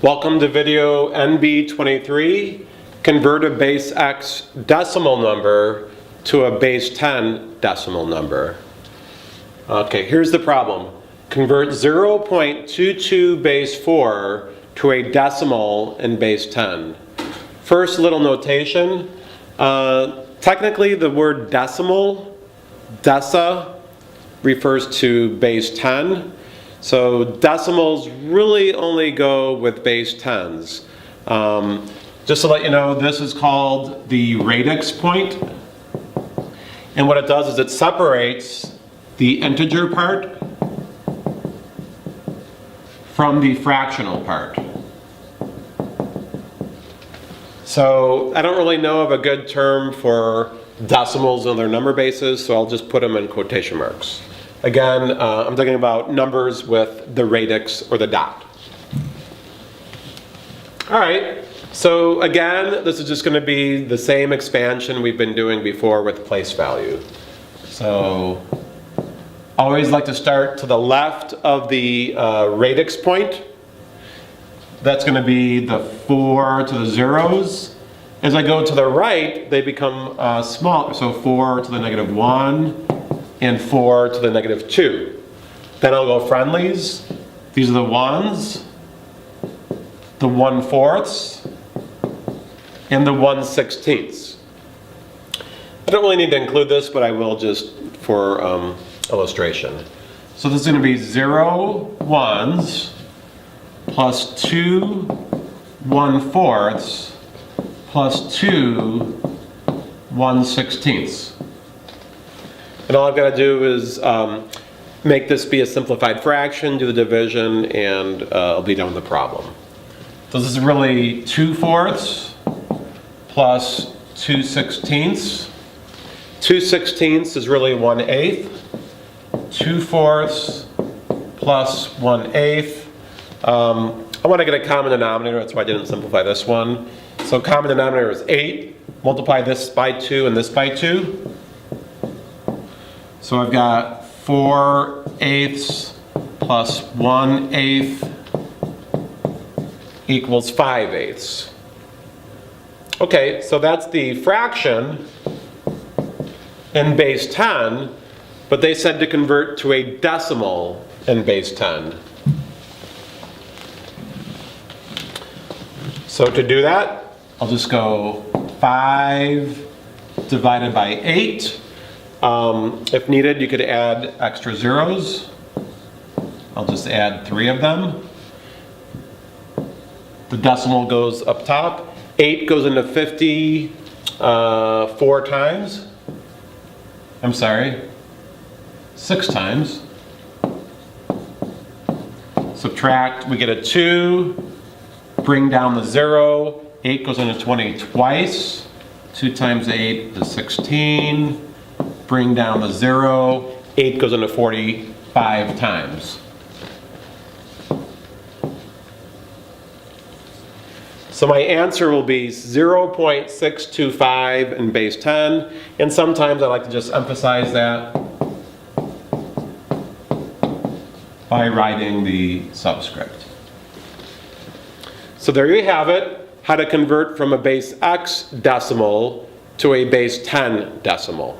Welcome to video NB23, convert a base X decimal number to a base 10 decimal number. Okay, here's the problem. Convert 0.22 base 4 to a decimal in base 10. First little notation, technically the word decimal, deci, refers to base 10. So decimals really only go with base 10s. Just to let you know, this is called the radix point. And what it does is it separates the integer part from the fractional part. So I don't really know of a good term for decimals and their number bases, so I'll just put them in quotation marks. Again, I'm talking about numbers with the radix or the dot. All right, so again, this is just going to be the same expansion we've been doing before with place value. So always like to start to the left of the radix point. That's going to be the 4 to the zeros. As I go to the right, they become smaller. So 4 to the negative 1. And 4 to the negative 2. Then I'll go friendlies. These are the 1s, the 1/4, and the 1/16. I don't really need to include this, but I will just for illustration. So this is going to be 0 1s plus 2 1/4 plus 2 1/16. And all I've got to do is make this be a simplified fraction, do the division, and I'll be done with the problem. So this is really 2/4 plus 2/16. 2/16 is really 1/8. 2/4 plus 1/8. I want to get a common denominator, that's why I didn't simplify this one. So common denominator is 8. Multiply this by 2 and this by 2. So I've got 4/8 plus 1/8 equals 5/8. Okay, so that's the fraction in base 10, but they said to convert to a decimal in base 10. So to do that, I'll just go 5 divided by 8. If needed, you could add extra zeros. I'll just add 3 of them. The decimal goes up top. 8 goes into 50 4 times. I'm sorry, 6 times. Subtract, we get a 2. Bring down the 0. 8 goes into 20 twice. 2 times 8 is 16. Bring down the 0, 8 goes into 45 times. So my answer will be 0.625 in base 10, and sometimes I like to just emphasize that by writing the subscript. So there you have it, how to convert from a base X decimal to a base 10 decimal.